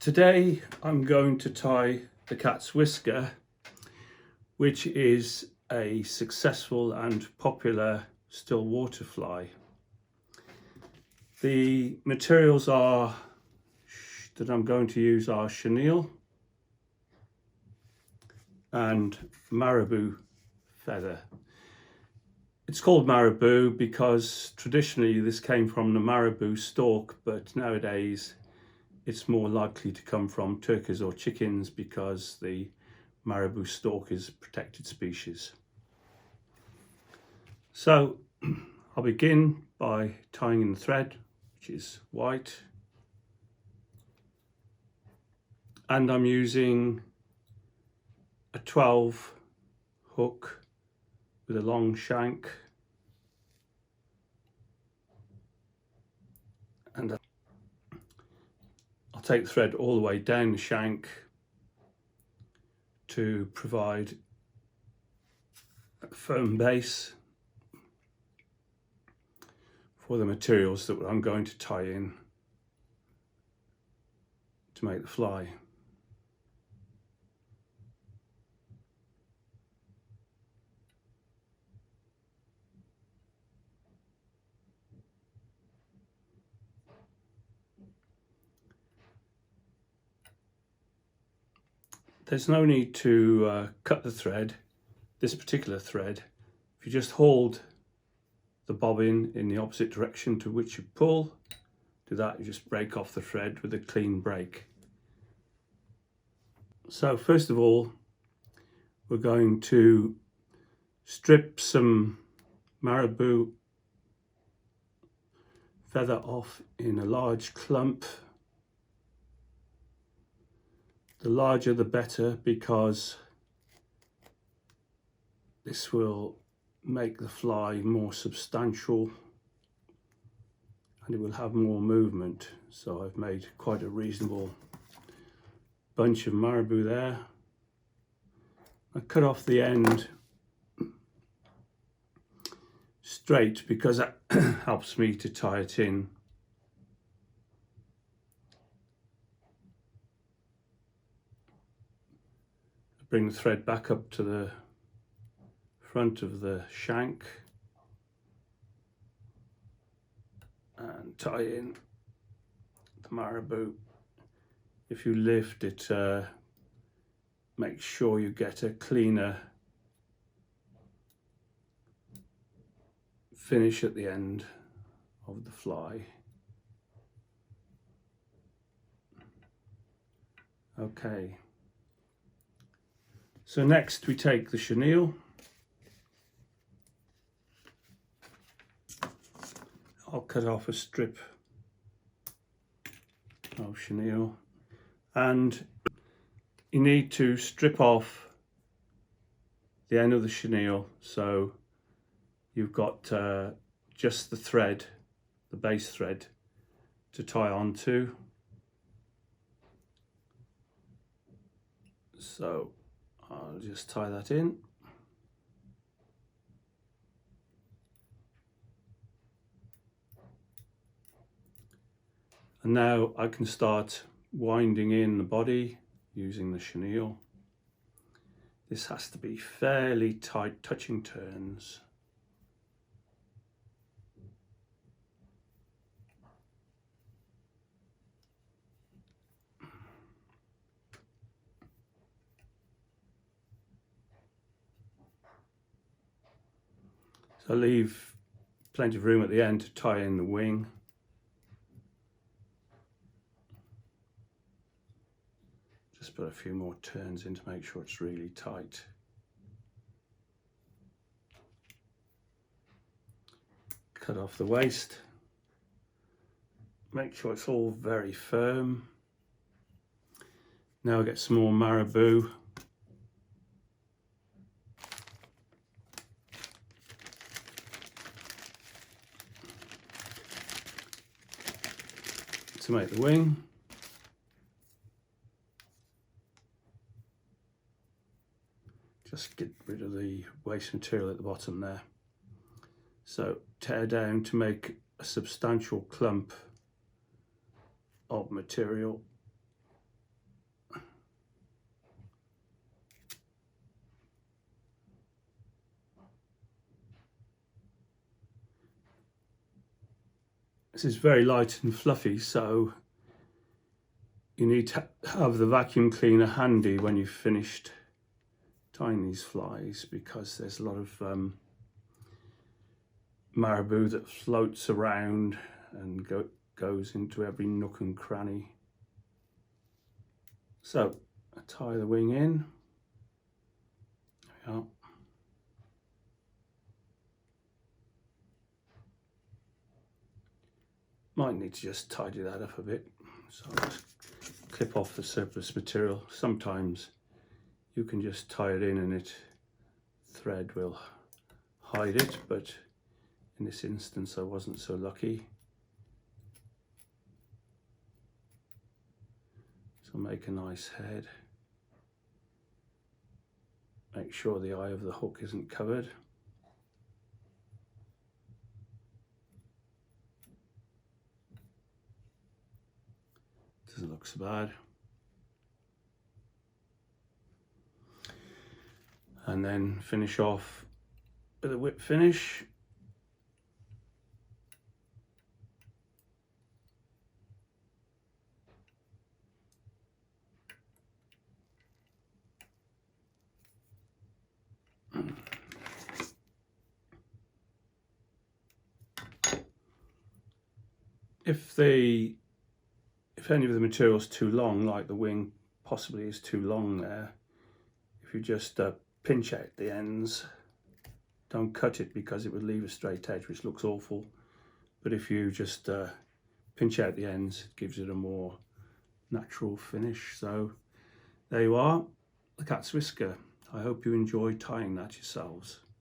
Today I'm going to tie the cat's whisker, which is a successful and popular still water fly. The materials that I'm going to use are chenille and marabou feather. It's called marabou because traditionally this came from the marabou stork, but nowadays it's more likely to come from turkeys or chickens because the marabou stork is a protected species. So I'll begin by tying in the thread, which is white, and I'm using a 12 hook with a long shank, and I'll take the thread all the way down the shank to provide a firm base for the materials that I'm going to tie in to make the fly. There's no need to cut the thread, this particular thread. If you just hold the bobbin in the opposite direction to which you pull, do that, you just break off the thread with a clean break. So first of all, we're going to strip some marabou feather off in a large clump. The larger the better, because this will make the fly more substantial and it will have more movement. So I've made quite a reasonable bunch of marabou there. I cut off the end straight because that helps me to tie it in. Bring the thread back up to the front of the shank and tie in the marabou. If you lift it, make sure you get a cleaner finish at the end of the fly. Okay. So next we take the chenille. I'll cut off a strip of chenille, and you need to strip off the end of the chenille so you've got just the thread, the base thread, to tie onto. So I'll just tie that in. And now I can start winding in the body using the chenille. This has to be fairly tight, touching turns. So I leave plenty of room at the end to tie in the wing. Just put a few more turns in to make sure it's really tight. Cut off the waist. Make sure it's all very firm. Now I get some more marabou. To make the wing. Just get rid of the waste material at the bottom there. So tear down to make a substantial clump of material. This is very light and fluffy, so you need to have the vacuum cleaner handy when you've finished tying these flies, because there's a lot of marabou that floats around and goes into every nook and cranny. So I tie the wing in. There we are. Might need to just tidy that up a bit, so I'll just clip off the surplus material. Sometimes you can just tie it in and thread will hide it, but in this instance I wasn't so lucky. So make a nice head. Make sure the eye of the hook isn't covered. Doesn't look so bad. And then finish off with a whip finish. If any of the material is too long, like the wing possibly is too long there, if you just pinch out the ends, don't cut it because it would leave a straight edge, which looks awful. But if you just pinch out the ends, it gives it a more natural finish. So there you are, the cat's whisker. I hope you enjoyed tying that yourselves.